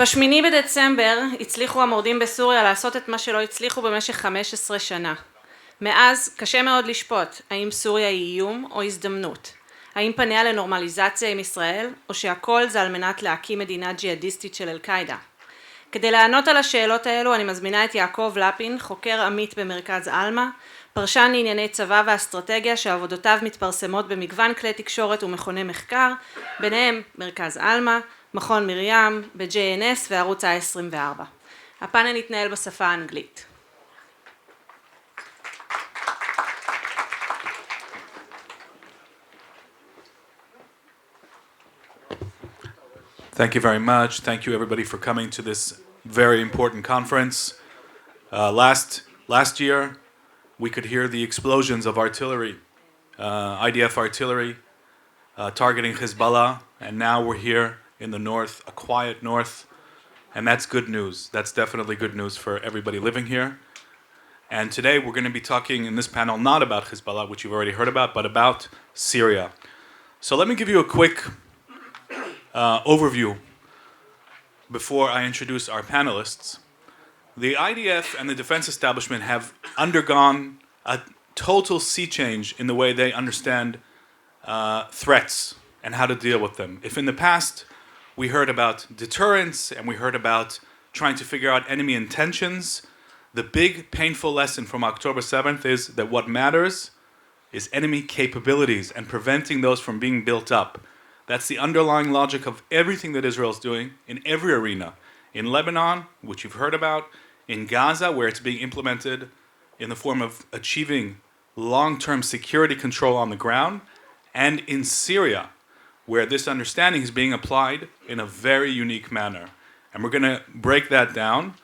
ב8 בדצמבר הצליחו המורדים בסוריה לעשות את מה שלא הצליחו במשך 15 שנה. מאז קשה מאוד לשפוט האם סוריה היא איום או הזדמנות. האם פניה לנורמליזציה עם ישראל, או שהכל זה על מנת להקים מדינה ג'יהאדיסטית של אל-קאידה. כדי לענות על השאלות האלו אני מזמינה את יעקב לפין, חוקר עמית במרכז אלמה, פרשן לענייני צבא ואסטרטגיה שעבודותיו מתפרסמות במגוון כלי תקשורת ומכוני מחקר, ביניהם מרכז אלמה, מכון מרים, ב-JNS וערוץ ה-24. הפאנל יתנהל בשפה האנגלית. Thank you very much. Thank you everybody for coming to this very important conference. Last year, we could hear the explosions of artillery, IDF artillery, targeting Hezbollah, and now we're here in the north, a quiet north, and that's good news. That's definitely good news for everybody living here. And today we're going to be talking in this panel not about Hezbollah, which you've already heard about, but about Syria. So let me give you a quick overview before I introduce our panelists. The IDF and the defense establishment have undergone a total sea change in the way they understand threats and how to deal with them. If in the past we heard about deterrence and we heard about trying to figure out enemy intentions, the big painful lesson from October 7th is that what matters is enemy capabilities and preventing those from being built up. That's the underlying logic of everything that Israel is doing in every arena. In Lebanon, which you've heard about, in Gaza, where it's being implemented in the form of achieving long-term security control on the ground, and in Syria, where this understanding is being applied in a very unique manner. And we're going to break that down.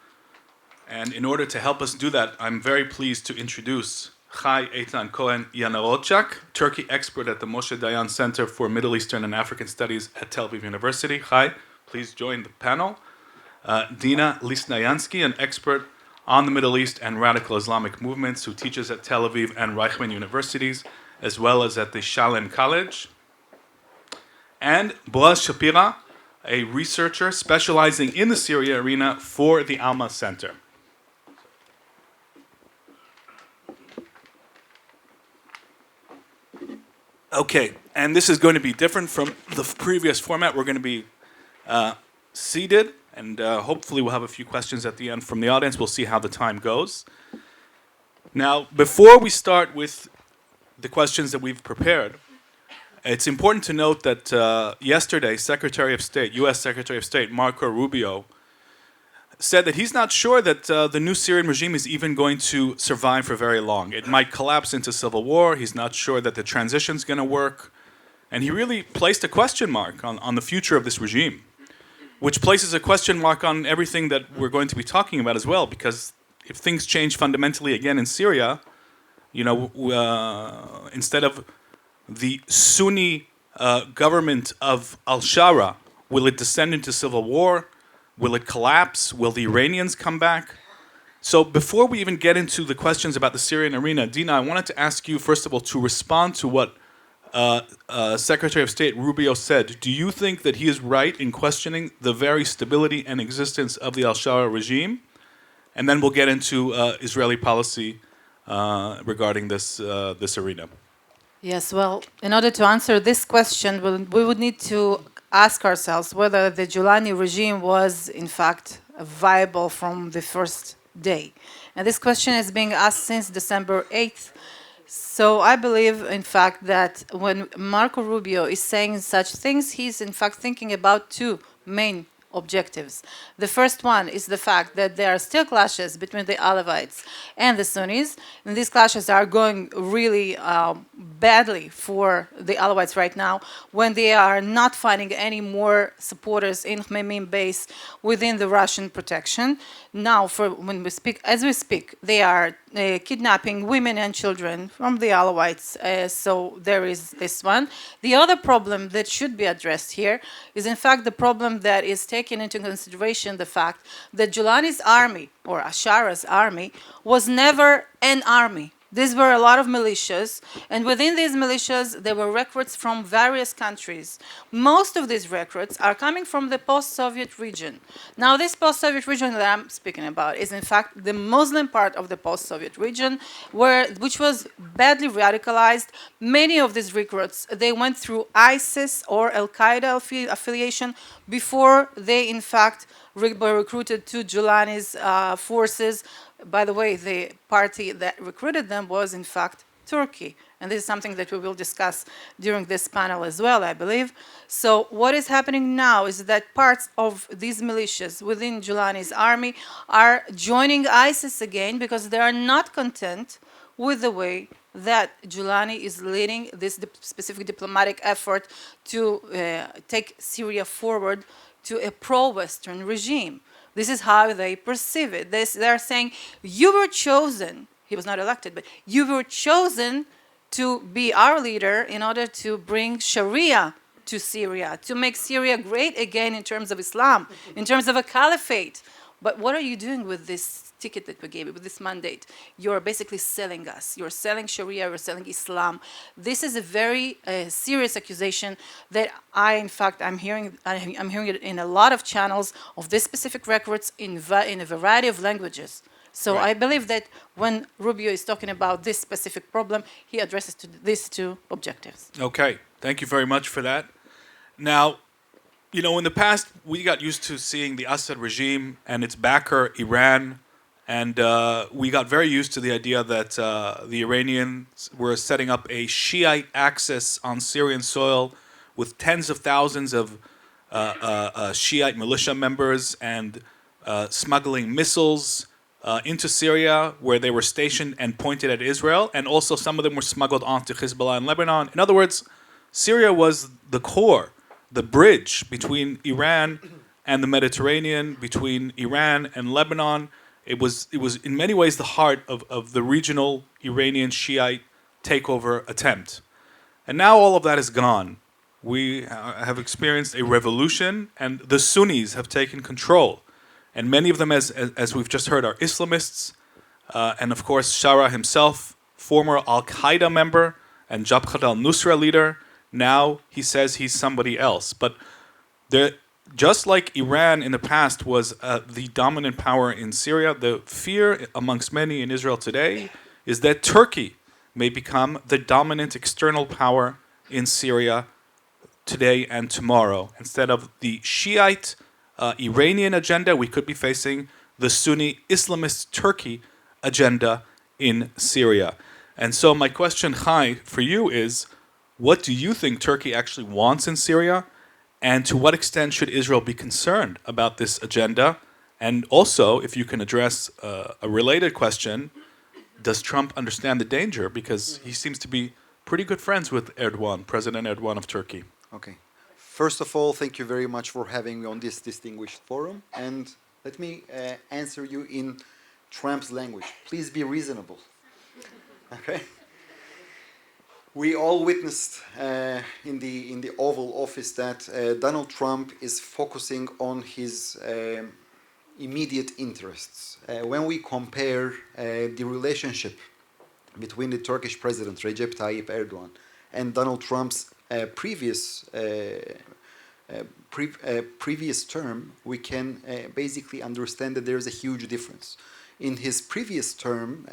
And in order to help us do that, I'm very pleased to introduce Eytan Cohen Yanarocak, Turkey expert at the Moshe Dayan Center for Middle Eastern and African Studies at Tel Aviv University. Hi, please join the panel. Dina Lisnyansky, an expert on the Middle East and radical Islamic movements, who teaches at Tel Aviv and Reichmann universities, as well as at the Shalem College. And Boaz Shapira, a researcher specializing in the Syria arena for the Alma Center. Okay, and this is going to be different from the previous format. We're going to be seated, and hopefully we'll have a few questions at the end from the audience. We'll see how the time goes. Now, before we start with the questions that we've prepared, it's important to note that yesterday, Secretary of State, U.S. Secretary of State Marco Rubio, said that he's not sure that the new Syrian regime is even going to survive for very long. It might collapse into civil war. He's not sure that the transition's going to work. And he really placed a question mark on the future of this regime, which places a question mark on everything that we're going to be talking about as well, because if things change fundamentally again in Syria, you know, instead of the Sunni government of al-Shara, will it descend into civil war? Will it collapse? Will the Iranians come back? So before we even get into the questions about the Syrian arena, Dina, I wanted to ask you, first of all, to respond to what Secretary of State Rubio said. Do you think that he is right in questioning the very stability and existence of the al-Shara regime? And then we'll get into Israeli policy regarding this arena. Yes, well, in order to answer this question, we would need to ask ourselves whether the Giuliani regime was, in fact, viable from the first day. And this question is being asked since December 8th. So I believe, in fact, that when Marco Rubio is saying such things, he's, in fact, thinking about two main objectives. The first one is the fact that there are still clashes between the Alawites and the Sunnis, and these clashes are going really badly for the Alawites right now, when they are not finding any more supporters in Khmeimim base within the Russian protection. Now, as we speak, they are kidnapping women and children from the Alawites, so there is this one. The other problem that should be addressed here is, in fact, the problem that is taken into consideration the fact that Giuliani's army, or Ashara's army, was never an army. These were a lot of militias, and within these militias, there were recruits from various countries. Most of these recruits are coming from the post-Soviet region. Now, this post-Soviet region that I'm speaking about is, in fact, the Muslim part of the post-Soviet region, which was badly radicalized. Many of these recruits, they went through ISIS or Al-Qaeda affiliation before they, in fact, were recruited to Giuliani's forces. By the way, the party that recruited them was, in fact, Turkey. And this is something that we will discuss during this panel as well, I believe. So what is happening now is that parts of these militias within Giuliani's army are joining ISIS again because they are not content with the way that Giuliani is leading this specific diplomatic effort to take Syria forward to a pro-Western regime. This is how they perceive it. They're saying, you were chosen, he was not elected, but you were chosen to be our leader in order to bring Sharia to Syria, to make Syria great again in terms of Islam, in terms of a caliphate. But what are you doing with this ticket that we gave you, with this mandate? You're basically selling us. You're selling Sharia, you're selling Islam. This is a very serious accusation that I'm hearing it in a lot of channels of this specific records in a variety of languages. So Right. I believe that when Rubio is talking about this specific problem, he addresses to these two objectives. Okay, thank you very much for that. Now, you know, in the past, we got used to seeing the Assad regime and its backer, Iran, and we got very used to the idea that the Iranians were setting up a Shiite axis on Syrian soil with tens of thousands of Shiite militia members and smuggling missiles into Syria, where they were stationed and pointed at Israel, and also some of them were smuggled onto Hezbollah in Lebanon. In other words, Syria was the core, the bridge between Iran and the Mediterranean, between Iran and Lebanon. It was in many ways the heart of the regional Iranian Shiite takeover attempt. And now all of that is gone. We have experienced a revolution, and the Sunnis have taken control. And many of them, as we've just heard, are Islamists. And of course, Shara himself, former Al-Qaeda member and Jabhat al-Nusra leader, now he says he's somebody else. But just like Iran in the past was the dominant power in Syria, the fear amongst many in Israel today is that Turkey may become the dominant external power in Syria today and tomorrow. Instead of the Shiite Iranian agenda, we could be facing the Sunni Islamist Turkey agenda in Syria. And so my question, Chai, for you is, what do you think Turkey actually wants in Syria? And to what extent should Israel be concerned about this agenda? And also, if you can address a related question, does Trump understand the danger? Because he seems to be pretty good friends with Erdogan, President Erdogan of Turkey. Okay. First of all, thank you very much for having me on this distinguished forum. And let me answer you in Trump's language. Please be reasonable. Okay? We all witnessed in the Oval Office that Donald Trump is focusing on his immediate interests. When we compare the relationship between the Turkish president Recep Tayyip Erdogan and Donald Trump's previous term, we can basically understand that there is a huge difference. In his previous term,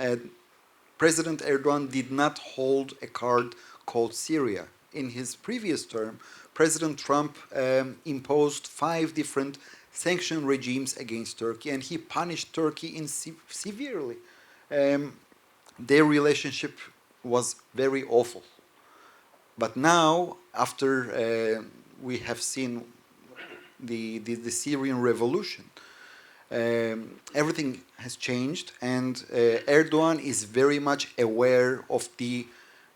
President Erdogan did not hold a card called Syria. In his previous term, President Trump imposed 5 different sanction regimes against Turkey, and he punished Turkey severely. Their relationship was very awful. But now, after we have seen the Syrian revolution, everything has changed, and Erdogan is very much aware of the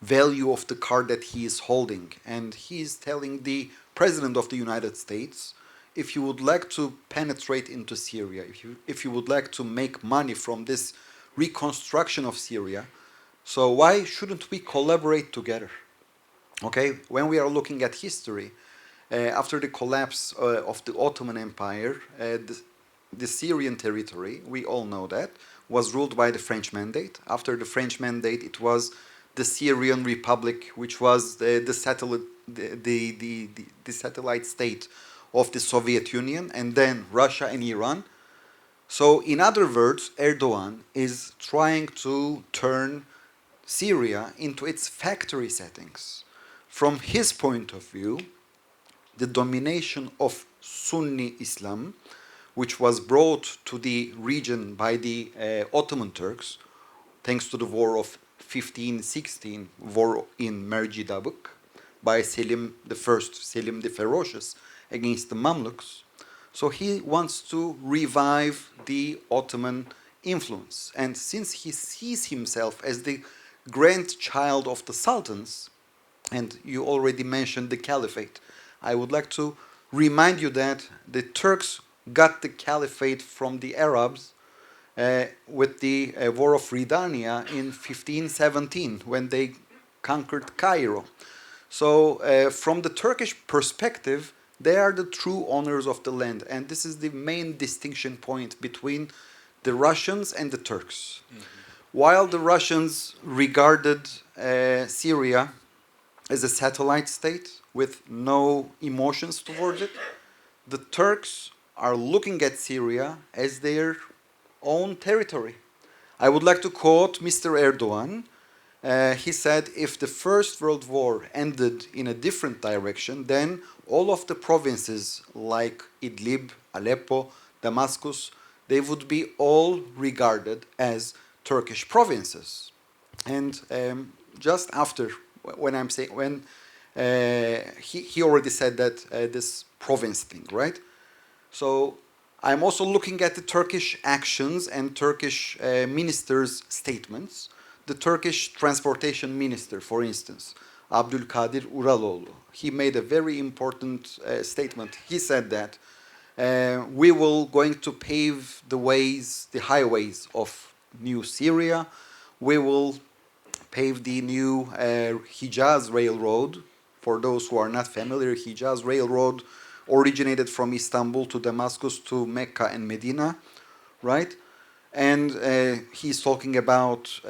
value of the card that he is holding. And he is telling the President of the United States, if you would like to penetrate into Syria, if you would like to make money from this reconstruction of Syria, so why shouldn't we collaborate together? Okay, when we are looking at history, after the collapse of the Ottoman Empire, the Syrian territory, we all know that, was ruled by the French Mandate. After the French Mandate, it was the Syrian Republic, which was the satellite state of the Soviet Union, and then Russia and Iran. So, in other words, Erdogan is trying to turn Syria into its factory settings. From his point of view, the domination of Sunni Islam, which was brought to the region by the Ottoman Turks, thanks to the war of 1516, war in Mercidabık, by Selim I, Selim the Ferocious, against the Mamluks. So he wants to revive the Ottoman influence. And since he sees himself as the grandchild of the sultans, and you already mentioned the caliphate, I would like to remind you that the Turks got the caliphate from the Arabs with the War of Ridania in 1517 when they conquered Cairo. So from the Turkish perspective, they are the true owners of the land, and this is the main distinction point between the Russians and the Turks. Mm-hmm. While the Russians regarded Syria as a satellite state with no emotions towards it, the Turks are looking at Syria as their own territory. I would like to quote Mr. Erdogan. He said, if the First World War ended in a different direction, then all of the provinces like Idlib, Aleppo, Damascus, they would be all regarded as Turkish provinces. And just after, he already said that this province thing, right? So I'm also looking at the Turkish actions and Turkish ministers' statements. The Turkish transportation minister, for instance, Abdülkadir Uraloğlu, he made a very important statement. He said that we will going to pave the ways, the highways of new Syria. We will pave the new Hijaz Railroad. For those who are not familiar, Hijaz Railroad originated from Istanbul to Damascus to Mecca and Medina, right? And he's talking about,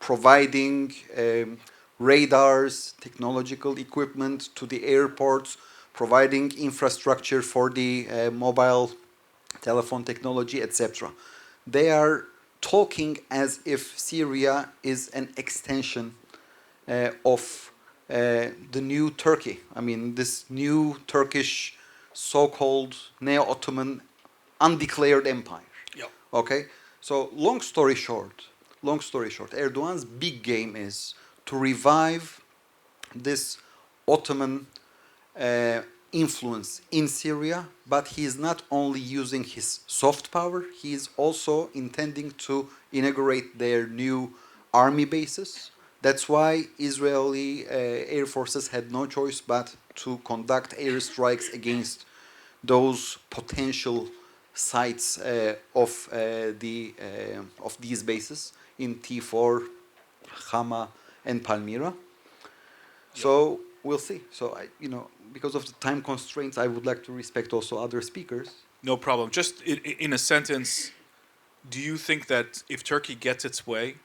providing radars, technological equipment to the airports, providing infrastructure for the mobile telephone technology, etc. They are talking as if Syria is an extension of the new Turkey. I mean, this new Turkish so-called Neo-Ottoman undeclared empire. Yep. Okay? So, long story short, Erdogan's big game is to revive this Ottoman influence in Syria, but he is not only using his soft power, he is also intending to inaugurate their new army bases. That's why Israeli air forces had no choice but to conduct airstrikes against those potential sites of these bases in T4, Hama, and Palmyra. So we'll see. So because of the time constraints, I would like to respect also other speakers. No problem. Just in a sentence, do you think that if Turkey gets its way,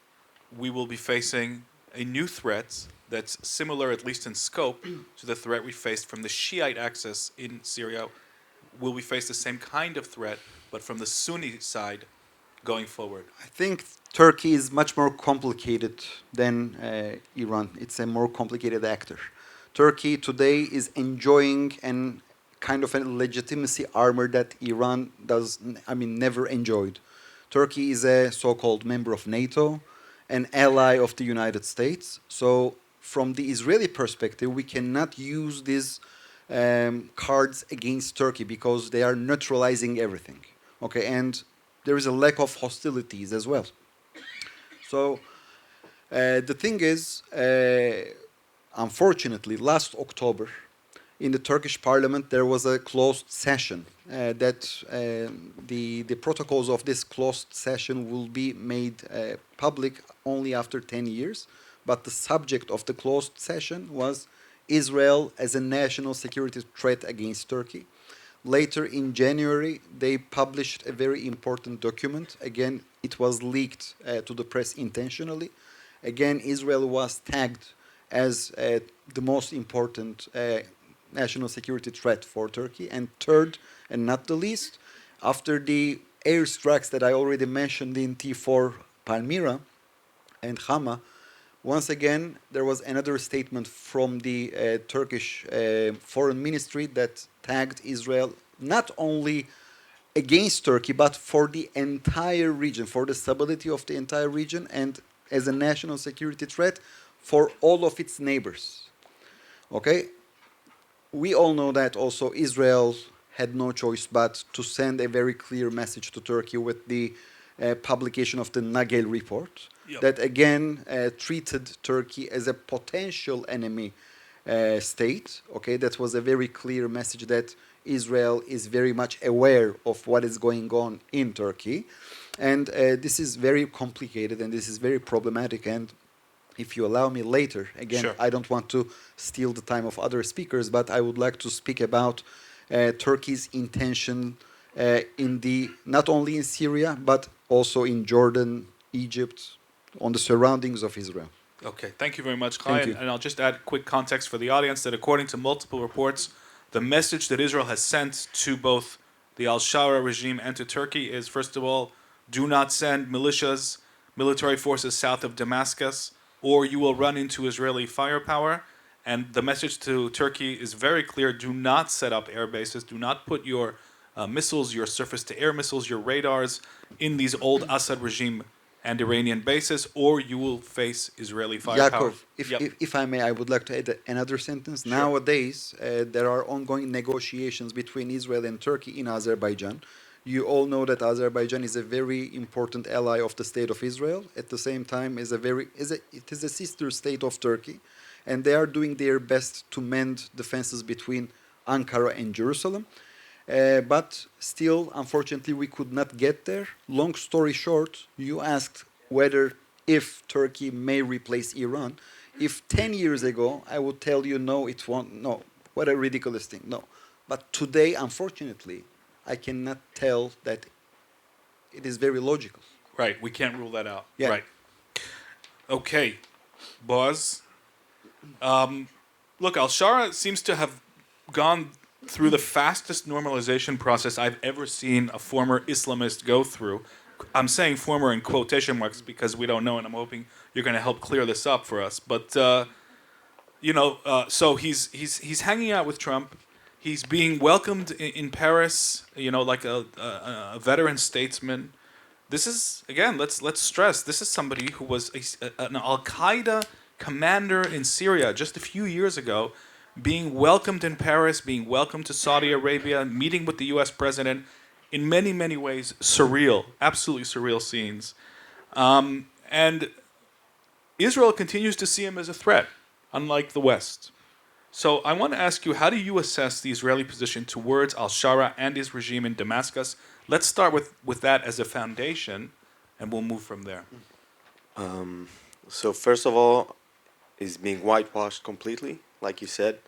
we will be facing a new threat that's similar, at least in scope, to the threat we faced from the Shiite axis in Syria? Will we face the same kind of threat, but from the Sunni side going forward? I think Turkey is much more complicated than Iran. It's a more complicated actor. Turkey today is enjoying an kind of a legitimacy armor that Iran never enjoyed. Turkey is a so-called member of NATO, an ally of the United States. So from the Israeli perspective, we cannot use these cards against Turkey because they are neutralizing everything. Okay, and there is a lack of hostilities as well. So the thing is, unfortunately, last October, in the Turkish parliament, there was a closed session the protocols of this closed session will be made public only after 10 years. But the subject of the closed session was Israel as a national security threat against Turkey. later in January, they published a very important document. Again, it was leaked to the press intentionally. Again, Israel was tagged as the most important national security threat for Turkey. And third, and not the least, after the airstrikes that I already mentioned in T4 Palmyra and Hama, once again, there was another statement from the Turkish foreign ministry that tagged Israel not only against Turkey, but for the entire region, for the stability of the entire region, and as a national security threat for all of its neighbors. Okay? We all know that also Israel had no choice but to send a very clear message to Turkey with the publication of the Nagel report, that again treated Turkey as a potential enemy state. Okay, that was a very clear message that Israel is very much aware of what is going on in Turkey, and this is very complicated and this is very problematic. And if you allow me later, again, Sure. I don't want to steal the time of other speakers, but I would like to speak about Turkey's intention in the not only in Syria but also in Jordan, Egypt, on the surroundings of Israel. Okay, thank you very much, Chai. Thank you. And I'll just add quick context for the audience that according to multiple reports, the message that Israel has sent to both the al-Shara regime and to Turkey is, first of all, do not send militias, military forces south of Damascus, or you will run into Israeli firepower. And the message to Turkey is very clear: do not set up air bases, do not put your missiles, your surface-to-air missiles, your radars in these old Assad regime and Iranian bases, or you will face Israeli firepower. Yaakov, if I may, I would like to add another sentence. Sure. Nowadays, there are ongoing negotiations between Israel and Turkey in Azerbaijan. You all know that Azerbaijan is a very important ally of the state of Israel. At the same time, it is a sister state of Turkey, and they are doing their best to mend the fences between Ankara and Jerusalem. But still, unfortunately, we could not get there. Long story short, you asked whether if Turkey may replace Iran. If 10 years ago, I would tell you, no, it won't. No, what a ridiculous thing. No. But today, unfortunately, I cannot tell that it is very logical. Right, we can't rule that out. Yeah. Right. Okay, Boaz. Look, al-Shara seems to have gone through the fastest normalization process I've ever seen a former Islamist go through. I'm saying former in quotation marks because we don't know, and I'm hoping you're going to help clear this up for us. But so he's hanging out with Trump. He's being welcomed in Paris, like a veteran statesman. This is, again, let's stress, this is somebody who was an Al-Qaeda commander in Syria just a few years ago, being welcomed in Paris, being welcomed to Saudi Arabia, meeting with the U.S. president, in many, many ways, surreal, absolutely surreal scenes. And Israel continues to see him as a threat, unlike the West. So I want to ask you, how do you assess the Israeli position towards al-Shara and his regime in Damascus? Let's start with that as a foundation, and we'll move from there. So first of all, is being whitewashed completely, like you said.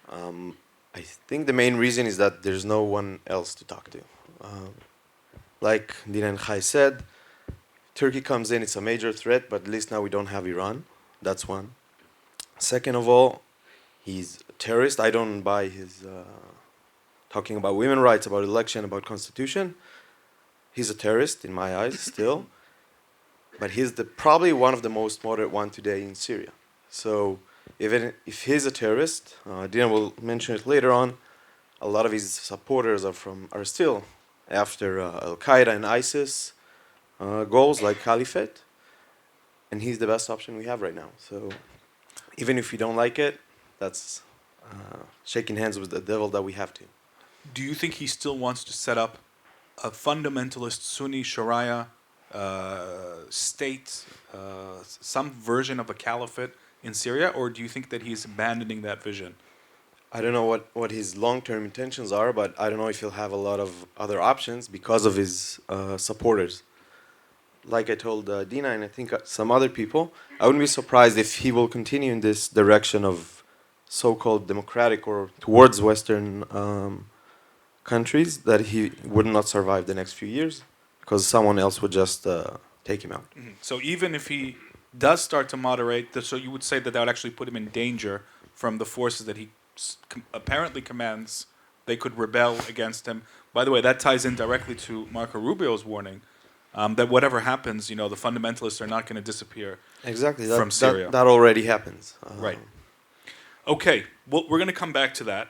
I think the main reason is that there's no one else to talk to. Like Dina and Chai said, Turkey comes in, it's a major threat, but at least now we don't have Iran. That's one. Second of all, he's a terrorist. I don't buy his talking about women's rights, about election, about constitution. He's a terrorist in my eyes still. But he's probably one of the most moderate one today in Syria. So even if he's a terrorist, Dina will mention it later on, a lot of his supporters are still after Al-Qaeda and ISIS goals like caliphate. And he's the best option we have right now. So even if you don't like it, that's shaking hands with the devil that we have to. Do you think he still wants to set up a fundamentalist Sunni Sharia state, some version of a caliphate in Syria, or do you think that he's abandoning that vision? I don't know what his long-term intentions are, but I don't know if he'll have a lot of other options because of his supporters. Like I told Dina and I think some other people, I wouldn't be surprised if he will continue in this direction of so-called democratic or towards Western countries, that he would not survive the next few years because someone else would just take him out. So even if he does start to moderate, so you would say that would actually put him in danger from the forces that he apparently commands. They could rebel against him. By the way, that ties in directly to Marco Rubio's warning that whatever happens, the fundamentalists are not going to disappear Exactly. from Syria. That already happens. Right. Okay. Well, we're going to come back to that.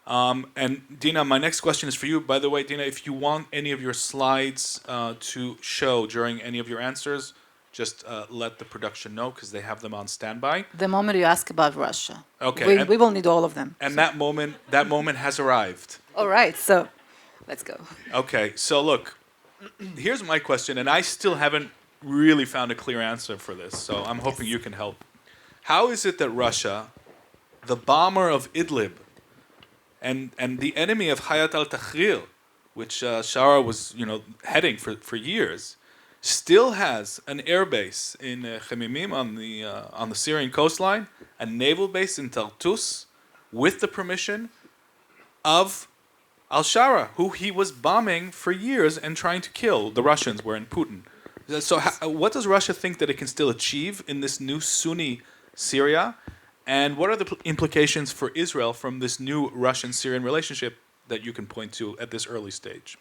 And Dina, my next question is for you. By the way, Dina, if you want any of your slides to show during any of your answers, just let the production know because they have them on standby. The moment you ask about Russia, Okay, we will need all of them. And that moment has arrived. All right, so let's go. Okay, so look, here's my question, and I still haven't really found a clear answer for this, so I'm hoping you can help. How is it that Russia, the bomber of Idlib, and the enemy of Hayat al-Tahrir, which Shara was heading for years, still has an air base in Khemimim on the Syrian coastline, a naval base in Tartus, with the permission of al-Shara, who he was bombing for years and trying to kill. The Russians were in Putin. So what does Russia think that it can still achieve in this new Sunni Syria? And what are the implications for Israel from this new Russian-Syrian relationship that you can point to at this early stage?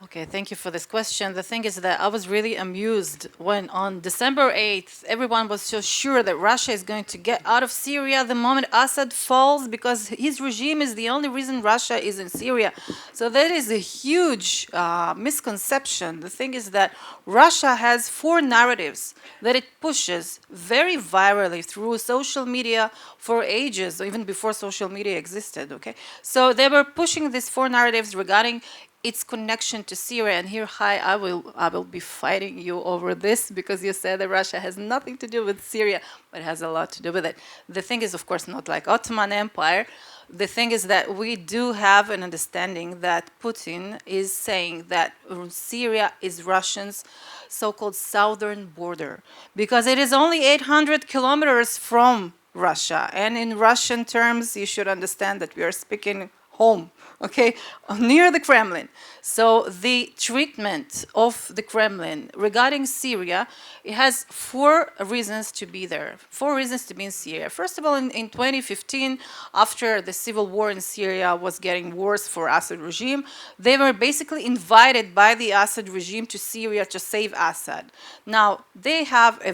Okay, thank you for this question. The thing is that I was really amused when on December 8th, everyone was so sure that Russia is going to get out of Syria the moment Assad falls because his regime is the only reason Russia is in Syria. So that is a huge misconception. The thing is that Russia has 4 narratives that it pushes very virally through social media for ages, even before social media existed, okay? So they were pushing these 4 narratives regarding its connection to Syria, and here, I will be fighting you over this because you said that Russia has nothing to do with Syria, but it has a lot to do with it. The thing is, of course, not like Ottoman Empire. The thing is that we do have an understanding that Putin is saying that Syria is Russia's so-called southern border because it is only 800 kilometers from Russia, and in Russian terms, you should understand that we are speaking home, okay, near the Kremlin. So the treatment of the Kremlin regarding Syria, it has 4 reasons to be there, 4 reasons to be in Syria. First of all, in 2015, after the civil war in Syria was getting worse for Assad regime, they were basically invited by the Assad regime to Syria to save Assad. Now, they have a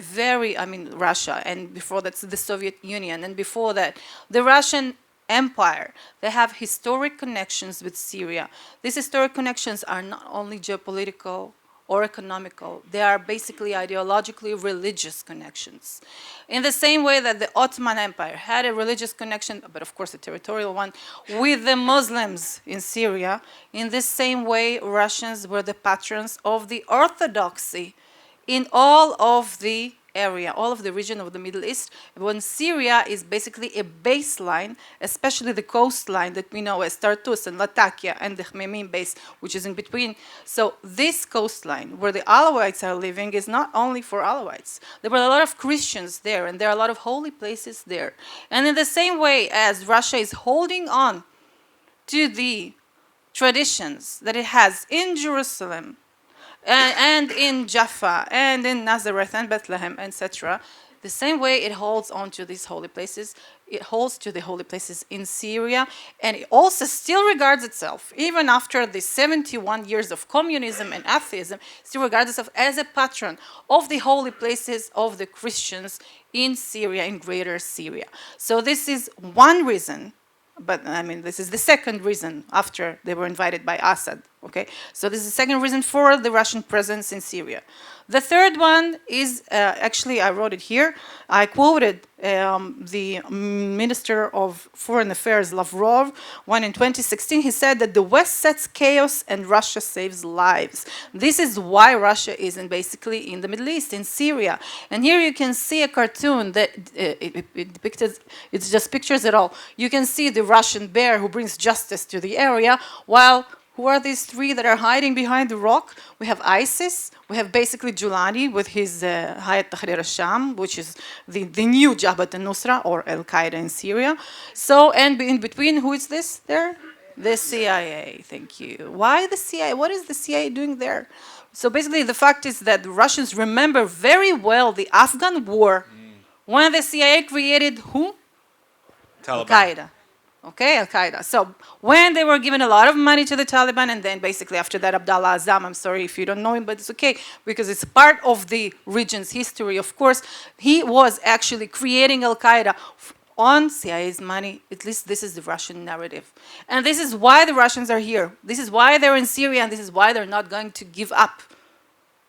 Russia, and before that's the Soviet Union, and before that, the Russian Empire. They have historic connections with Syria. These historic connections are not only geopolitical or economical, they are basically ideologically religious connections. In the same way that the Ottoman Empire had a religious connection, but of course a territorial one, with the Muslims in Syria, in the same way Russians were the patrons of the orthodoxy in all of the area, all of the region of the Middle East, when Syria is basically a baseline, especially the coastline that we know as Tartus and Latakia and the Khmimim base, which is in between. So this coastline where the Alawites are living is not only for Alawites. There were a lot of Christians there, and there are a lot of holy places there. And in the same way as Russia is holding on to the traditions that it has in Jerusalem, and in Jaffa, and in Nazareth, and Bethlehem, etc. The same way it holds on to these holy places, it holds to the holy places in Syria, and it also still regards itself, even after the 71 years of communism and atheism, still regards itself as a patron of the holy places of the Christians in Syria, in greater Syria. So this is one reason. But this is the second reason after they were invited by Assad, okay? So this is the second reason for the Russian presence in Syria. The third one is, actually I wrote it here, I quoted the Minister of Foreign Affairs, Lavrov, when in 2016 he said that the West sets chaos and Russia saves lives. This is why Russia is basically in the Middle East, in Syria. And here you can see a cartoon that it depicted, it's just pictures at all. You can see the Russian bear who brings justice to the area, while who are these 3 that are hiding behind the rock? We have ISIS, we have basically Giuliani with his Hayat Tahrir al-Sham, which is the new Jabhat al-Nusra or Al-Qaeda in Syria. So, and in between, who is this there? The CIA, thank you. Why the CIA? What is the CIA doing there? So basically, the fact is that the Russians remember very well the Afghan war when the CIA created who? Taliban. Al-Qaeda. Okay, Al-Qaeda. So when they were given a lot of money to the Taliban, and then basically after that, Abdullah Azzam, I'm sorry if you don't know him, but it's okay, because it's part of the region's history, of course, he was actually creating Al-Qaeda on CIA's money. At least this is the Russian narrative. And this is why the Russians are here. This is why they're in Syria, and this is why they're not going to give up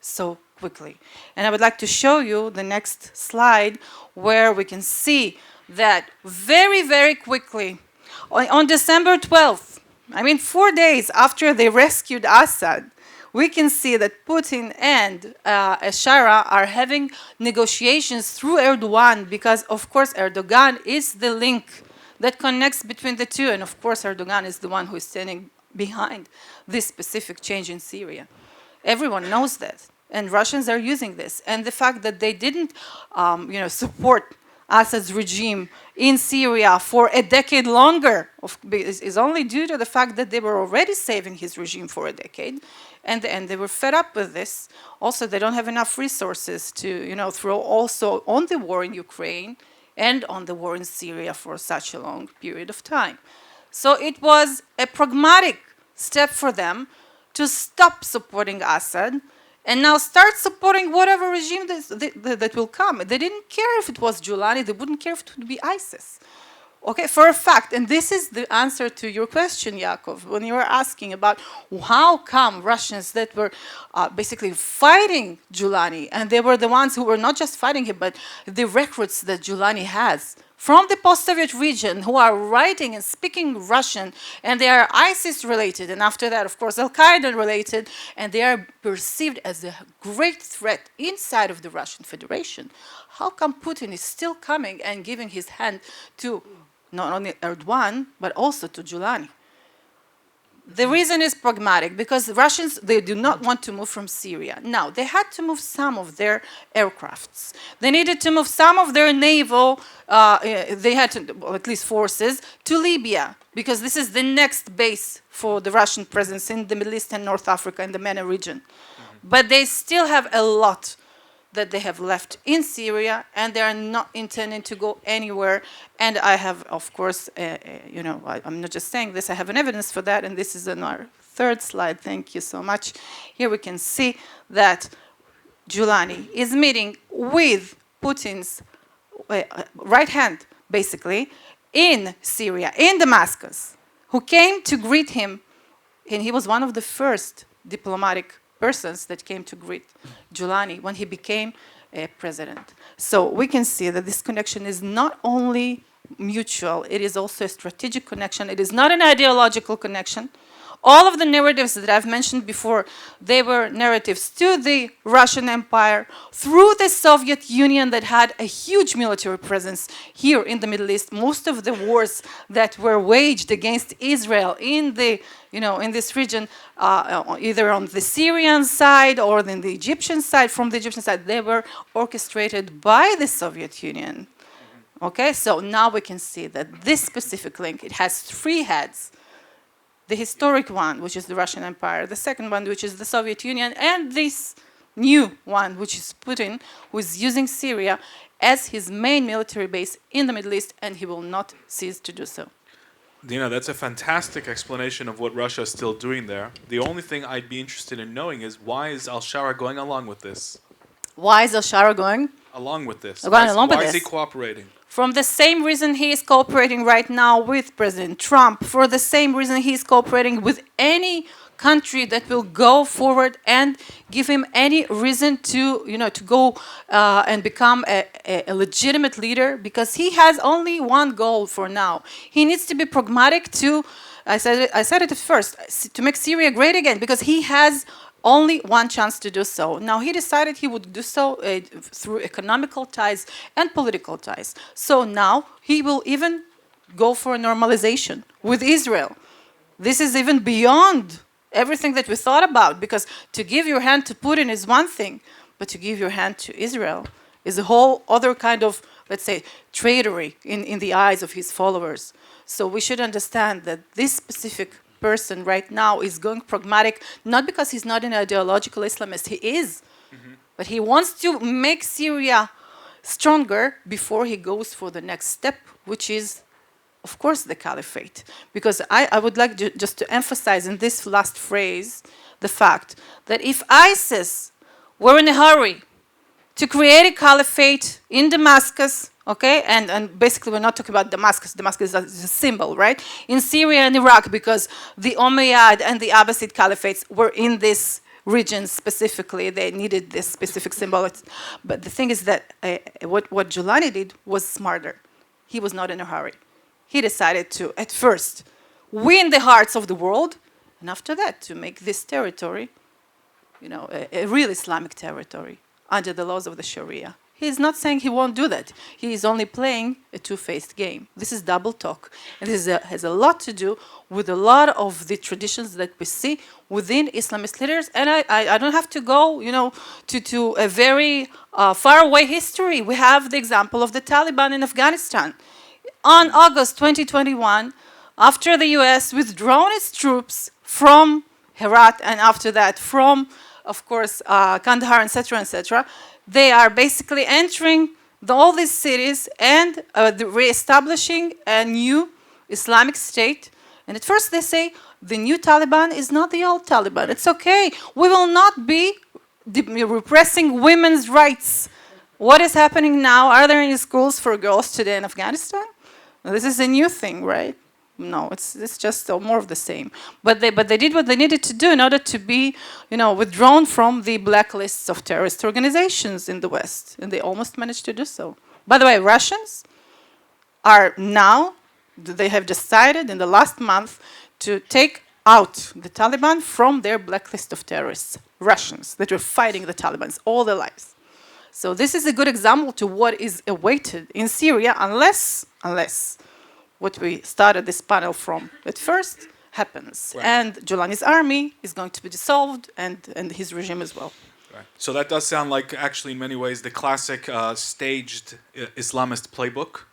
so quickly. And I would like to show you the next slide where we can see that very, very quickly, on December 12th, 4 days after they rescued Assad, we can see that Putin and Shapira are having negotiations through Erdogan because, of course, Erdogan is the link that connects between the two. And, of course, Erdogan is the one who is standing behind this specific change in Syria. Everyone knows that. And Russians are using this. And the fact that they didn't support Assad's regime in Syria for a decade longer is only due to the fact that they were already saving his regime for a decade, and they were fed up with this. Also, they don't have enough resources to throw also on the war in Ukraine and on the war in Syria for such a long period of time. So it was a pragmatic step for them to stop supporting Assad and now start supporting whatever regime that will come. They didn't care if it was Giuliani, they wouldn't care if it would be ISIS. Okay, for a fact, and this is the answer to your question, Yaakov, when you were asking about how come Russians that were basically fighting Giuliani, and they were the ones who were not just fighting him, but the recruits that Giuliani has from the post-Soviet region who are writing and speaking Russian, and they are ISIS related, and after that, of course, Al-Qaeda related, and they are perceived as a great threat inside of the Russian Federation. How come Putin is still coming and giving his hand to not only Erdogan, but also to Giuliani? The reason is pragmatic, because the Russians, they do not want to move from Syria. Now, they had to move some of their aircrafts. They needed to move some of their naval, they had to, well, at least forces, to Libya, because this is the next base for the Russian presence in the Middle East and North Africa, in the MENA region. But they still have a lot that they have left in Syria, and they are not intending to go anywhere. And I have, of course, I'm not just saying this, I have an evidence for that, and this is on our third slide. Thank you so much. Here we can see that Giuliani is meeting with Putin's right hand, basically, in Syria, in Damascus, who came to greet him, and he was one of the first diplomatic persons that came to greet Giuliani when he became president. So we can see that this connection is not only mutual, it is also a strategic connection. It is not an ideological connection. All of the narratives that I've mentioned before, they were narratives to the Russian Empire through the Soviet Union that had a huge military presence here in the Middle East. Most of the wars that were waged against Israel in the in this region, either on the Syrian side or in the Egyptian side, from the Egyptian side, they were orchestrated by the Soviet Union. Okay, so now we can see that this specific link, it has three heads. The historic one, which is the Russian Empire, the second one, which is the Soviet Union, and this new one, which is Putin, who is using Syria as his main military base in the Middle East, and he will not cease to do so. Dina, that's a fantastic explanation of what Russia is still doing there. The only thing I'd be interested in knowing is, why is al-Shara going along with this? Why is al-Shara going? Along with this. Why is he cooperating? From the same reason he is cooperating right now with President Trump, for the same reason he is cooperating with any country that will go forward and give him any reason to, to go and become a legitimate leader, because he has only one goal for now. He needs to be pragmatic to, I said it at first, to make Syria great again, because he has only one chance to do so. Now, he decided he would do so through economical ties and political ties. So now he will even go for a normalization with Israel. This is even beyond everything that we thought about, because to give your hand to Putin is one thing, but to give your hand to Israel is a whole other kind of, let's say, traitory in the eyes of his followers. So we should understand that this specific person right now is going pragmatic, not because he's not an ideological Islamist, he is, but he wants to make Syria stronger before he goes for the next step, which is, of course, the caliphate. Because I would like just to emphasize in this last phrase the fact that if ISIS were in a hurry to create a caliphate in Damascus, okay, and basically we're not talking about Damascus, Damascus is a symbol, right? In Syria and Iraq, because the Umayyad and the Abbasid caliphates were in this region specifically, they needed this specific symbol. But the thing is that what Giuliani did was smarter. He was not in a hurry. He decided to, at first, win the hearts of the world, and after that, to make this territory, a real Islamic territory under the laws of the Sharia. He's not saying he won't do that. He is only playing a two-faced game. This is double talk. And this has a lot to do with a lot of the traditions that we see within Islamist leaders. And I don't have to go, to a very far-away history. We have the example of the Taliban in Afghanistan. On August 2021, after the US withdrawn its troops from Herat and after that from, of course, Kandahar, etc., they are basically entering all these cities and reestablishing a new Islamic state. And at first they say, the new Taliban is not the old Taliban. It's okay. We will not be repressing women's rights. What is happening now? Are there any schools for girls today in Afghanistan? This is a new thing, right? No, it's just more of the same. But they did what they needed to do in order to be, withdrawn from the blacklists of terrorist organizations in the West, and they almost managed to do so. By the way, Russians are now, they have decided in the last month to take out the Taliban from their blacklist of terrorists. Russians that were fighting the Taliban all their lives. So this is a good example to what is awaited in Syria, unless what we started this panel from at first happens. Right. And Giuliani's army is going to be dissolved, and his regime as well. Right. So that does sound like, actually, in many ways, the classic staged Islamist playbook.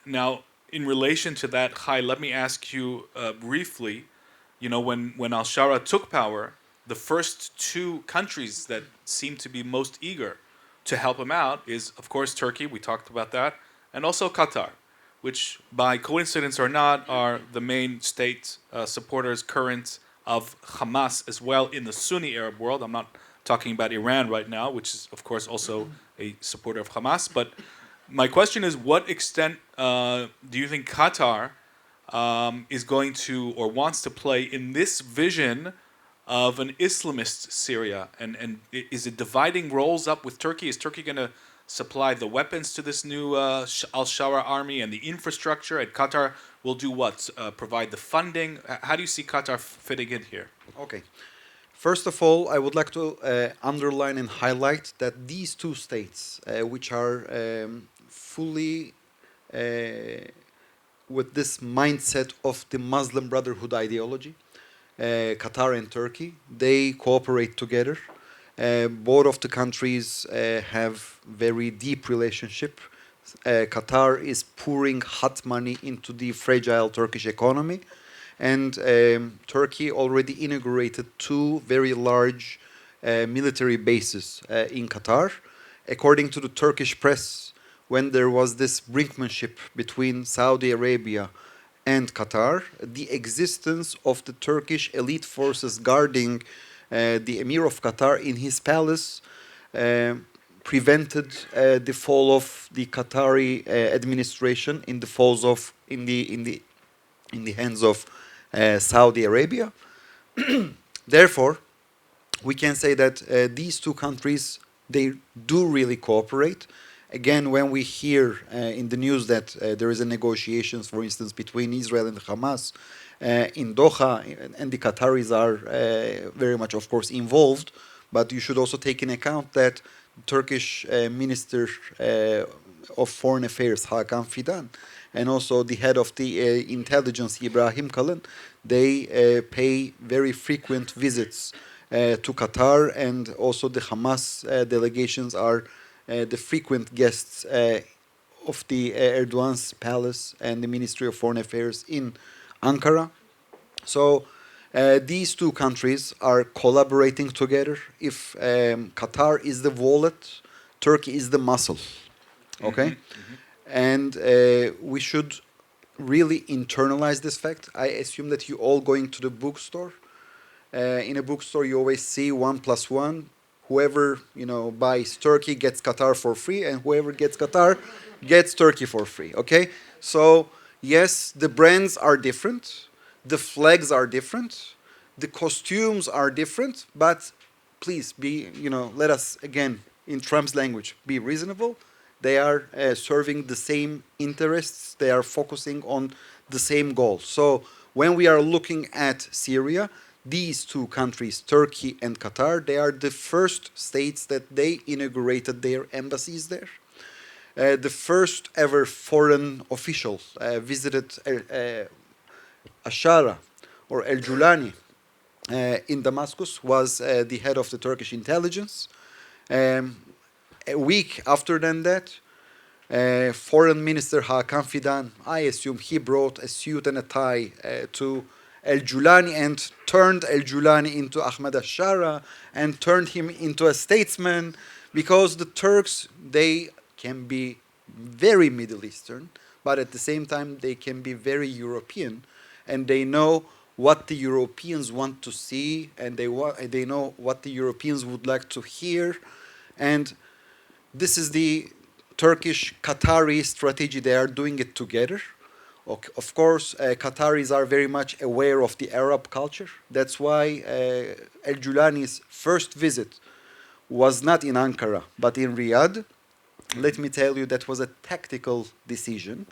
Now, in relation to that, Chai, let me ask you briefly, when al-Shara took power, the first two countries that seem to be most eager to help him out is, of course, Turkey, we talked about that, and also Qatar, which, by coincidence or not, are the main state supporters current of Hamas as well in the Sunni Arab world. I'm not talking about Iran right now, which is, of course, also a supporter of Hamas. But my question is, what extent do you think Qatar is going to or wants to play in this vision of an Islamist Syria? And is it dividing roles up with Turkey? Is Turkey going to supply the weapons to this new al-Shara army and the infrastructure, and Qatar will do what? Provide the funding? How do you see Qatar fitting in here? Okay. First of all, I would like to underline and highlight that these two states, which are fully with this mindset of the Muslim Brotherhood ideology, Qatar and Turkey, they cooperate together. Both of the countries have very deep relationship. Qatar is pouring hot money into the fragile Turkish economy, and Turkey already inaugurated two very large military bases in Qatar. According to the Turkish press, when there was this brinkmanship between Saudi Arabia and Qatar, the existence of the Turkish elite forces guarding the Emir of Qatar in his palace prevented the fall of the Qatari administration in the hands of Saudi Arabia. Therefore, we can say that these two countries, they do really cooperate. Again, when we hear in the news that there is a negotiations, for instance, between Israel and Hamas in Doha, and the Qataris are very much, of course, involved, but you should also take in account that Turkish Minister of Foreign Affairs, Hakan Fidan, and also the head of the intelligence, Ibrahim Kalın, they pay very frequent visits to Qatar, and also the Hamas delegations are the frequent guests of the Erdogan's palace and the Ministry of Foreign Affairs in Ankara. So these two countries are collaborating together. If Qatar is the wallet, Turkey is the muscle. Okay? And we should really internalize this fact. I assume that you all going to the bookstore. In a bookstore, you always see 1 + 1. Whoever buys Turkey gets Qatar for free, and whoever gets Qatar gets Turkey for free. Okay, so yes, the brands are different, the flags are different, the costumes are different, but please be let us again in Trump's language be reasonable. They are serving the same interests. They are focusing on the same goal. So when we are looking at Syria, these two countries, Turkey and Qatar, they are the first states that they inaugurated their embassies there. The first ever foreign official visited Ashara or El Julani in Damascus was the head of the Turkish intelligence. A week after that, Foreign Minister Hakan Fidan, I assume he brought a suit and a tie to El Julani and turned El Julani into Ahmed Ashara and turned him into a statesman, because the Turks, they can be very Middle Eastern, but at the same time they can be very European, and they know what the Europeans want to see, and they know what the Europeans would like to hear. And this is the Turkish-Qatari strategy. They are doing it together. Of course, Qataris are very much aware of the Arab culture. That's why El Julani's first visit was not in Ankara, but in Riyadh. Let me tell you, that was a tactical decision.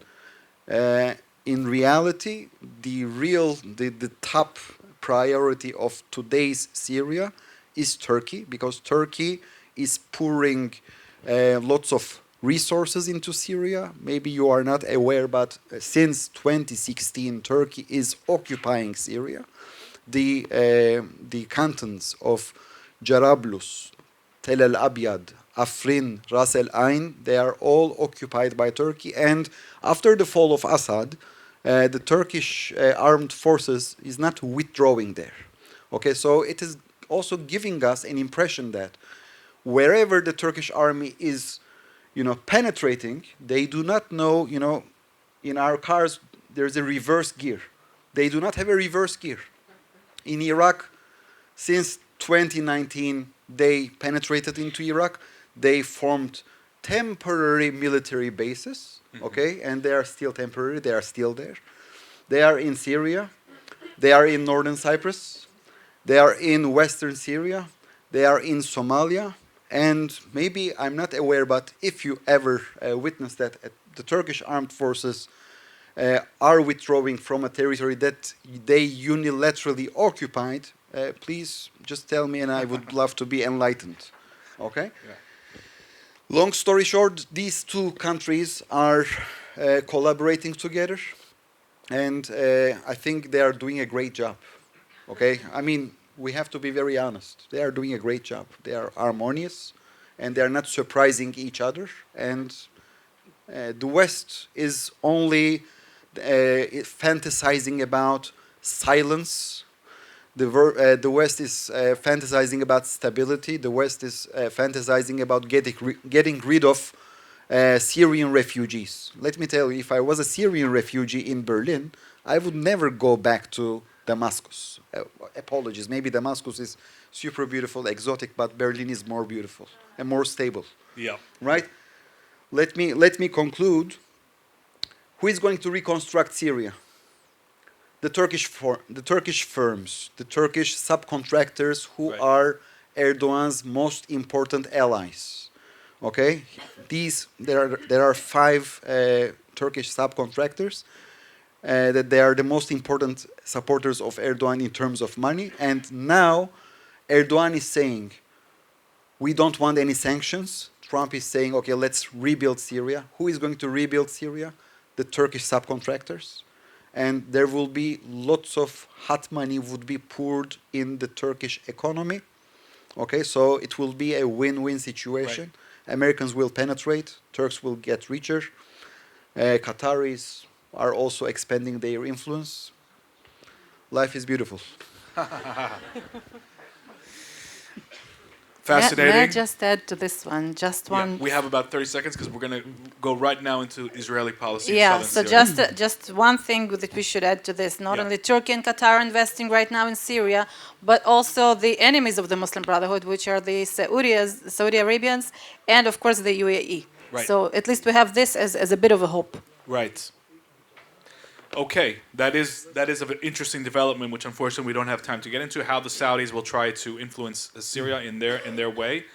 In reality, the top priority of today's Syria is Turkey, because Turkey is pouring lots of resources into Syria. Maybe you are not aware, but since 2016, Turkey is occupying Syria. The cantons of Jarablus, Tel El Abyad, Afrin, Ras El Ain, they are all occupied by Turkey. And after the fall of Assad, the Turkish armed forces is not withdrawing there. Okay, so it is also giving us an impression that wherever the Turkish army is, penetrating, they do not know, in our cars, there's a reverse gear. They do not have a reverse gear. In Iraq, since 2019, they penetrated into Iraq. They formed temporary military bases, okay, and they are still temporary. They are still there. They are in Syria. They are in northern Cyprus. They are in western Syria. They are in Somalia. And maybe I'm not aware, but if you ever witness that the Turkish armed forces are withdrawing from a territory that they unilaterally occupied, please just tell me, and I would love to be enlightened. Okay? Yeah. Long story short, these two countries are collaborating together, and I think they are doing a great job. Okay? I mean, we have to be very honest. They are doing a great job. They are harmonious, and they are not surprising each other. And the West is only fantasizing about silence. The West is fantasizing about stability. The West is fantasizing about getting rid of Syrian refugees. Let me tell you, if I was a Syrian refugee in Berlin, I would never go back to Damascus. Apologies, maybe Damascus is super beautiful, exotic, but Berlin is more beautiful and more stable. Yeah. Right? Let me conclude. Who is going to reconstruct Syria? The Turkish firms, the Turkish subcontractors who are Erdogan's most important allies. Okay? There are 5 Turkish subcontractors. That they are the most important supporters of Erdogan in terms of money. And now Erdogan is saying, we don't want any sanctions. Trump is saying, okay, let's rebuild Syria. Who is going to rebuild Syria? The Turkish subcontractors. And there will be lots of hot money would be poured in the Turkish economy. Okay, so it will be a win-win situation. Americans will penetrate, Turks will get richer, Qataris are also expanding their influence. Life is beautiful. Fascinating. May I just add to this one, just one. Yeah, we have about 30 seconds because we're going to go right now into Israeli policy. Yeah, in so southern Syria. just one thing that we should add to this. Not Yeah. only Turkey and Qatar are investing right now in Syria, but also the enemies of the Muslim Brotherhood, which are the Saudi Arabians, and of course the UAE. Right. So at least we have this as a bit of a hope. Right. Okay, that is an interesting development, which unfortunately we don't have time to get into. How the Saudis will try to influence Syria in their way.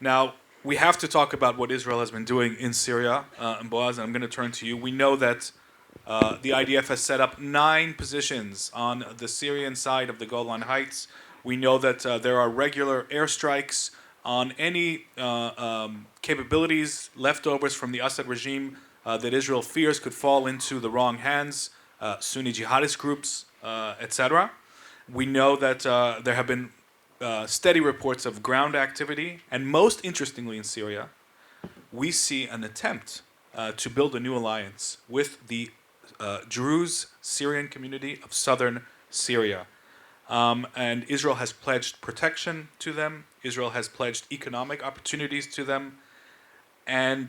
Now we have to talk about what Israel has been doing in Syria, and Boaz. And I'm going to turn to you. We know that the IDF has set up 9 positions on the Syrian side of the Golan Heights. We know that there are regular airstrikes on any capabilities, leftovers from the Assad regime that Israel fears could fall into the wrong hands, Sunni jihadist groups, etc. We know that there have been steady reports of ground activity, and most interestingly in Syria, we see an attempt to build a new alliance with the Druze Syrian community of southern Syria. And Israel has pledged protection to them. Israel has pledged economic opportunities to them. And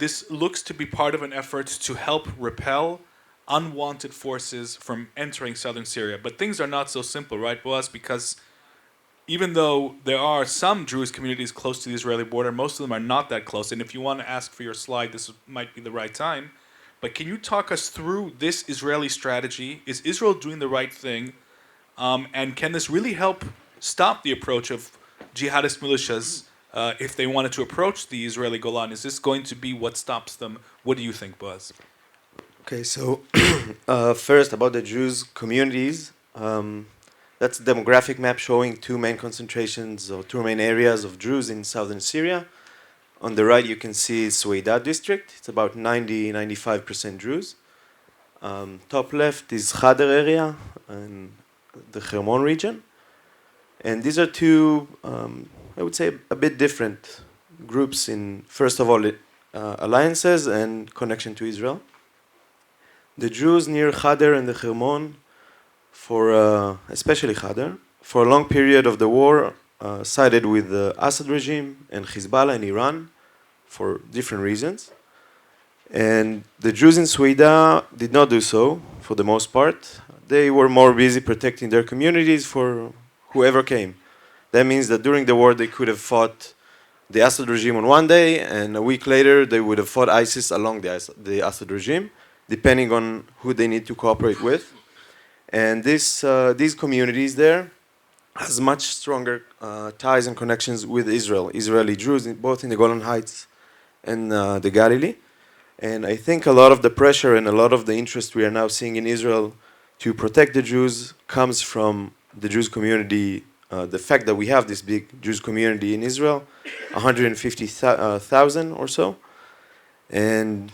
this looks to be part of an effort to help repel unwanted forces from entering southern Syria. But things are not so simple, right, Boaz? Because even though there are some Druze communities close to the Israeli border, most of them are not that close. And if you want to ask for your slide, this might be the right time. But can you talk us through this Israeli strategy? Is Israel doing the right thing? And can this really help stop the approach of jihadist militias if they wanted to approach the Israeli Golan? Is this going to be what stops them? What do you think, Boaz? Okay, so first about the Jews communities. That's a demographic map showing 2 main concentrations or 2 main areas of Druze in southern Syria. On the right, you can see Suweidah district. It's about 90-95% Druze. Top left is Khader area and the Hermon region. And these are 2, I would say, a bit different groups in, first of all, alliances and connection to Israel. The Jews near Khader and the Hermon, especially Khader, for a long period of the war, sided with the Assad regime and Hezbollah and Iran for different reasons. And the Jews in Suweidah did not do so, for the most part. They were more busy protecting their communities for whoever came. That means that during the war they could have fought the Assad regime on one day, and a week later they would have fought ISIS along the Assad regime, depending on who they need to cooperate with. And these communities there has much stronger ties and connections with Israel, Israeli Jews, both in the Golan Heights and the Galilee. And I think a lot of the pressure and a lot of the interest we are now seeing in Israel to protect the Jews comes from the Jews community. The fact that we have this big Jews community in Israel, 150,000 or so. And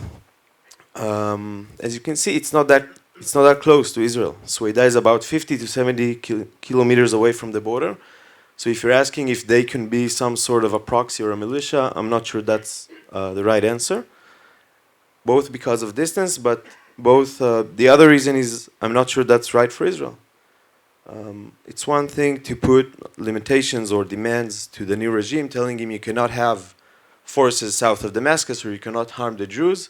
as you can see, it's not that close to Israel. Suweidah is about 50 to 70 kilometers away from the border. So if you're asking if they can be some sort of a proxy or a militia, I'm not sure that's the right answer. Both because of distance, but the other reason is I'm not sure that's right for Israel. It's one thing to put limitations or demands to the new regime, telling him you cannot have forces south of Damascus or you cannot harm the Jews.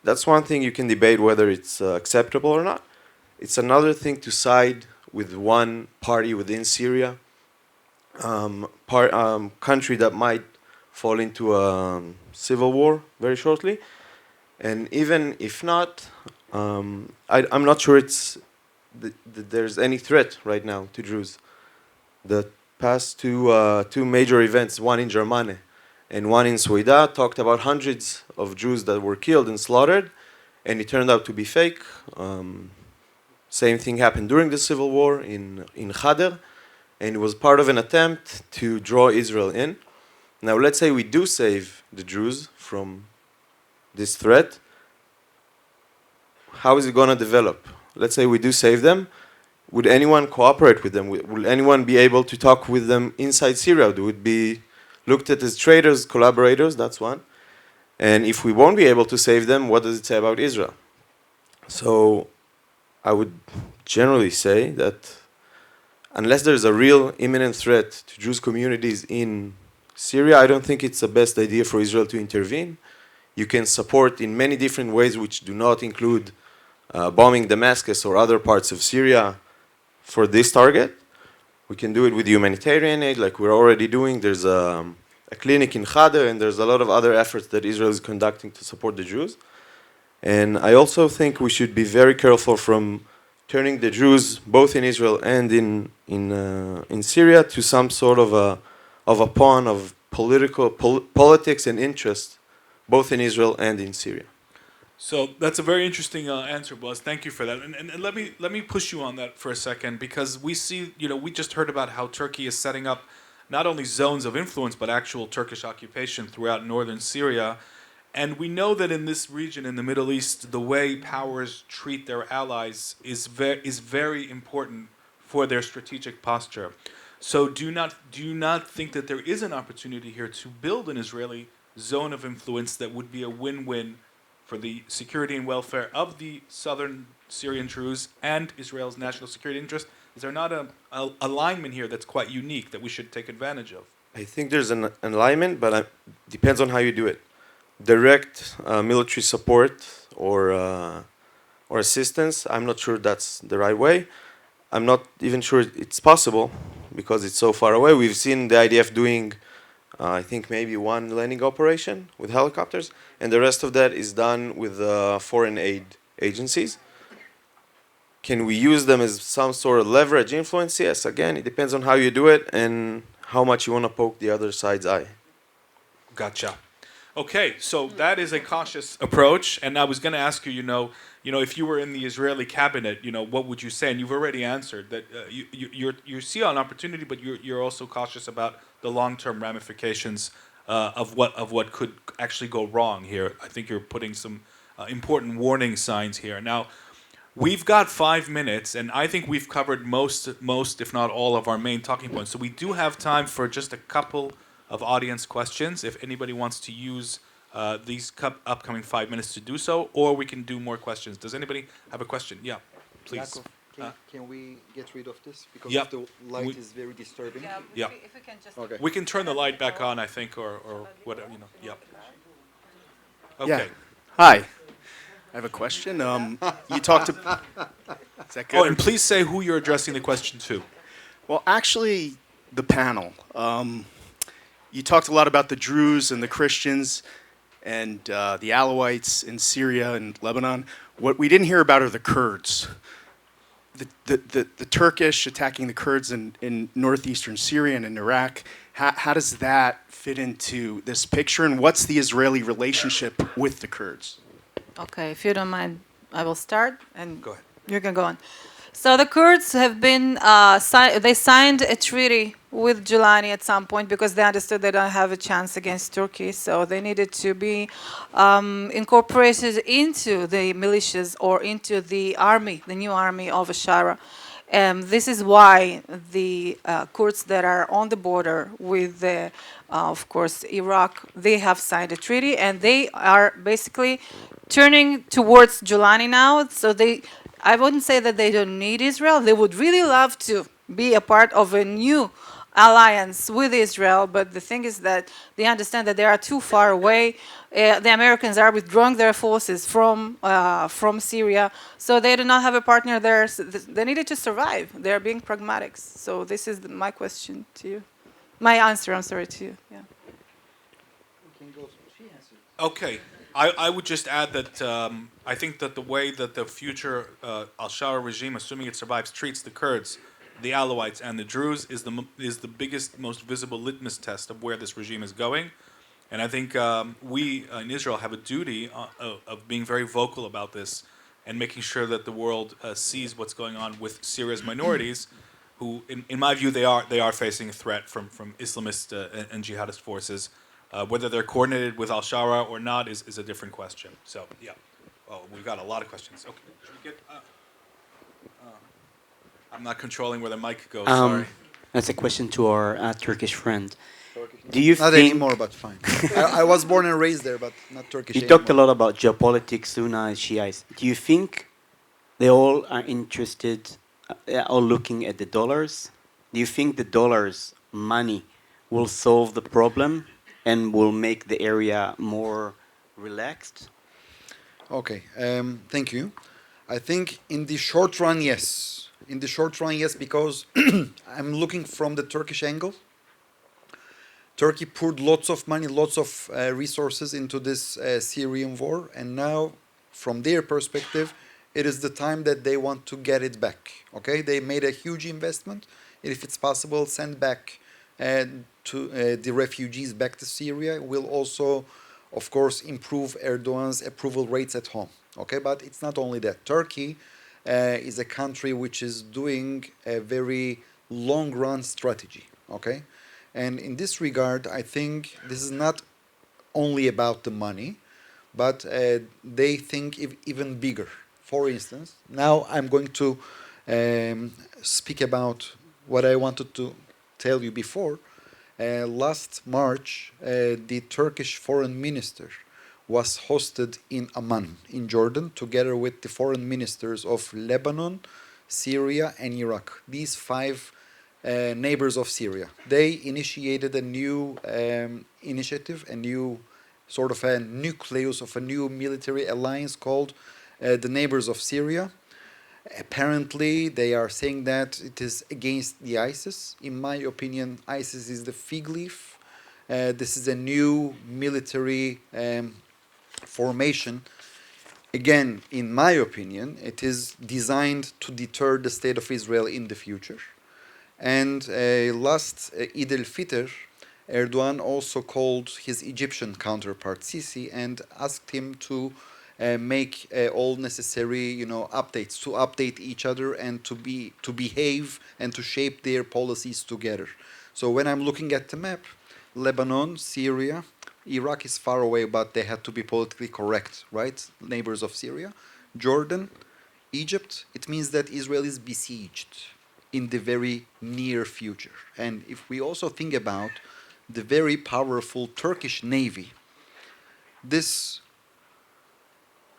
That's one thing you can debate whether it's acceptable or not. It's another thing to side with one party within Syria, country that might fall into a civil war very shortly. And even if not, I'm not sure there's any threat right now to Jews. The past two major events, one in Germany and one in Suweidah, talked about hundreds of Jews that were killed and slaughtered, and it turned out to be fake. Same thing happened during the civil war in Khader, and it was part of an attempt to draw Israel in. Now let's say we do save the Jews from this threat. How is it going to develop? Let's say we do save them. Would anyone cooperate with them? Will anyone be able to talk with them inside Syria? Would it be looked at as traitors, collaborators, that's one. And if we won't be able to save them, what does it say about Israel? So I would generally say that unless there's a real imminent threat to Jewish communities in Syria, I don't think it's the best idea for Israel to intervene. You can support in many different ways, which do not include bombing Damascus or other parts of Syria for this target. We can do it with humanitarian aid, like we're already doing. There's a clinic in Khader, and there's a lot of other efforts that Israel is conducting to support the Jews. And I also think we should be very careful from turning the Jews, both in Israel and in Syria, to some sort of a pawn of politics and interest, both in Israel and in Syria. So that's a very interesting answer, Boaz. Thank you for that. And let me push you on that for a second, because we see, we just heard about how Turkey is setting up not only zones of influence, but actual Turkish occupation throughout northern Syria. And we know that in this region, in the Middle East, the way powers treat their allies is very important for their strategic posture. So do you not think that there is an opportunity here to build an Israeli zone of influence that would be a win-win for the security and welfare of the southern Syrian Druze and Israel's national security interest? Is there not a alignment here that's quite unique that we should take advantage of? I think there's an alignment, but it depends on how you do it. Direct military support or assistance, I'm not sure that's the right way. I'm not even sure it's possible because it's so far away. We've seen the IDF doing, I think, maybe one landing operation with helicopters, and the rest of that is done with foreign aid agencies. Can we use them as some sort of leverage influence? Yes, again, it depends on how you do it and how much you want to poke the other side's eye. Gotcha. Okay, so that is a cautious approach, and I was going to ask you, if you were in the Israeli cabinet, what would you say? And you've already answered that you see an opportunity, but you're also cautious about the long-term ramifications of what could actually go wrong here. I think you're putting some important warning signs here. Now, we've got 5 minutes, and I think we've covered most, if not all, of our main talking points. So we do have time for just a couple of audience questions, if anybody wants to use these upcoming 5 minutes to do so, or we can do more questions. Does anybody have a question? Yeah, please. Yaakov, can we get rid of this? Because Yeah. the light is very disturbing. Yeah. If we can just Okay. We can turn the light back on, I think, or whatever, Yeah. Okay. Yeah. Hi. I have a question. You talked to. Is that good? Oh, and please say who you're addressing the question to. Well, actually, the panel. You talked a lot about the Druze and the Christians and the Alawites in Syria and Lebanon. What we didn't hear about are the Kurds. The Turkish attacking the Kurds in northeastern Syria and in Iraq. How does that fit into this picture, and what's the Israeli relationship with the Kurds? Okay, if you don't mind, I will start, and Go ahead. you can go on. So the Kurds have been, they signed a treaty with Giuliani at some point because they understood they don't have a chance against Turkey, so they needed to be incorporated into the militias or into the army, the new army of Ashara. This is why the Kurds that are on the border with, of course, Iraq, they have signed a treaty, and they are basically turning towards Giuliani now. So I wouldn't say that they don't need Israel. They would really love to be a part of a new alliance with Israel, but the thing is that they understand that they are too far away. The Americans are withdrawing their forces from Syria, so they do not have a partner there. So they needed to survive. They are being pragmatics. So this is my question to you. My answer, I'm sorry, to you. Yeah. Okay. I would just add that I think that the way that the future al-Shara regime, assuming it survives, treats the Kurds, the Alawites, and the Druze is the biggest, most visible litmus test of where this regime is going. And I think we in Israel have a duty of being very vocal about this and making sure that the world sees what's going on with Syria's minorities, who, in my view, they are facing a threat from Islamist and jihadist forces. Whether they're coordinated with al-Shara or not is a different question. So, yeah. Oh, we've got a lot of questions. Okay. Should we get... I'm not controlling where the mic goes, sorry. That's a question to our Turkish friend. Do you Not think anymore, but fine. I was born and raised there, but not Turkish you anymore. talked a lot about geopolitics, Sunni, Shiites. Do you think they all are interested, are looking at the dollars? Do you think the dollars, money, will solve the problem and will make the area more relaxed? Okay, thank you. I think in the short run, yes. In the short run, yes, because I'm looking from the Turkish angle. Turkey poured lots of money, lots of resources into this Syrian war, and now, from their perspective, it is the time that they want to get it back. Okay, they made a huge investment. If it's possible, send back the refugees back to Syria. Will also, of course, improve Erdogan's approval rates at home. Okay, but it's not only that. Turkey is a country which is doing a very long-run strategy. Okay. And in this regard, I think this is not only about the money, but they think even bigger. For instance, now I'm going to speak about what I wanted to tell you before. Last March, the Turkish foreign minister was hosted in Amman, in Jordan, together with the foreign ministers of Lebanon, Syria, and Iraq. These five neighbors of Syria. They initiated a new initiative, a new sort of a nucleus of a new military alliance called the Neighbors of Syria. Apparently, they are saying that it is against the ISIS. In my opinion, ISIS is the fig leaf. This is a new military formation. Again, in my opinion, it is designed to deter the state of Israel in the future. And last Eid al-Fitr, Erdogan also called his Egyptian counterpart Sisi and asked him to make all necessary, updates, to update each other and to behave and to shape their policies together. So when I'm looking at the map, Lebanon, Syria, Iraq is far away, but they had to be politically correct, right? Neighbors of Syria, Jordan, Egypt. It means that Israel is besieged in the very near future. And if we also think about the very powerful Turkish navy, this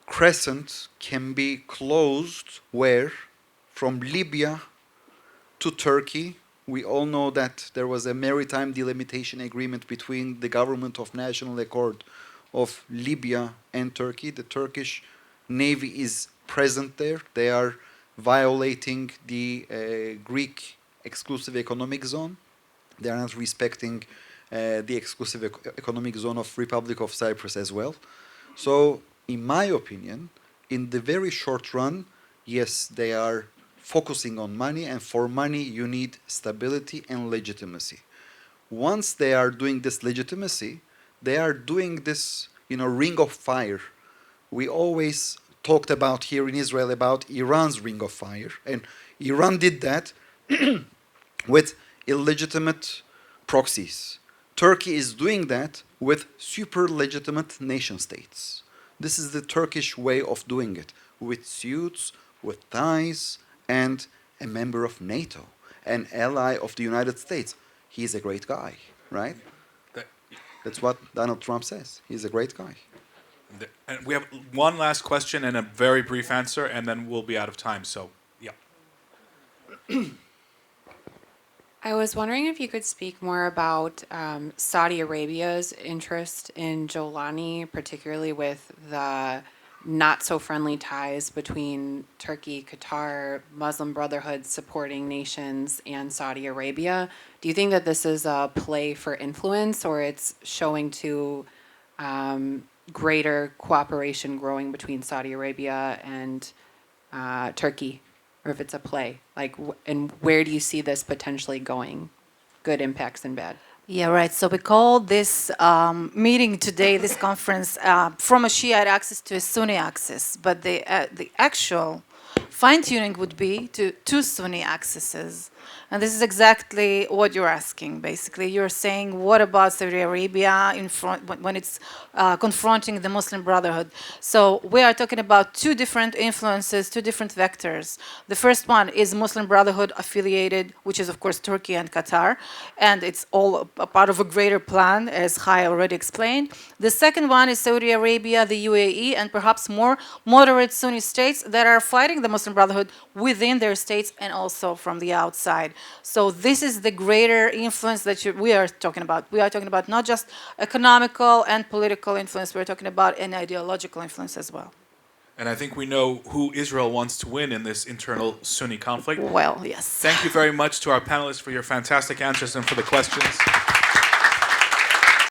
crescent can be closed where? From Libya to Turkey. We all know that there was a maritime delimitation agreement between the government of national accord of Libya and Turkey. The Turkish navy is present there. They are violating the Greek exclusive economic zone. They are not respecting the exclusive economic zone of Republic of Cyprus as well. So, in my opinion, in the very short run, yes, they are focusing on money, and for money you need stability and legitimacy. Once they are doing this legitimacy, they are doing this, ring of fire. We always talked about here in Israel about Iran's ring of fire, and Iran did that with illegitimate proxies. Turkey is doing that with super legitimate nation states. This is the Turkish way of doing it, with suits, with ties, and a member of NATO, an ally of the United States. He's a great guy, right? That's what Donald Trump says. He's a great guy. And we have one last question and a very brief answer, and then we'll be out of time. So, yeah. I was wondering if you could speak more about Saudi Arabia's interest in Jolani, particularly with the not-so-friendly ties between Turkey, Qatar, Muslim Brotherhood supporting nations, and Saudi Arabia. Do you think that this is a play for influence, or it's showing to greater cooperation growing between Saudi Arabia and Turkey, or if it's a play? And where do you see this potentially going? Good impacts and bad. Yeah, right. So we call this meeting today, this conference, from a Shiite axis to a Sunni axis. But the actual fine-tuning would be to two Sunni axes. And this is exactly what you're asking, basically. You're saying, what about Saudi Arabia in front, when it's confronting the Muslim Brotherhood? So we are talking about two different influences, two different vectors. The first one is Muslim Brotherhood affiliated, which is, of course, Turkey and Qatar. And it's all a part of a greater plan, as Chai already explained. The second one is Saudi Arabia, the UAE, and perhaps more moderate Sunni states that are fighting the Muslim Brotherhood within their states and also from the outside. So this is the greater influence that we are talking about. We are talking about not just economical and political influence, we're talking about an ideological influence as well. And I think we know who Israel wants to win in this internal Sunni conflict. Well, yes. Thank you very much to our panelists for your fantastic answers and for the questions.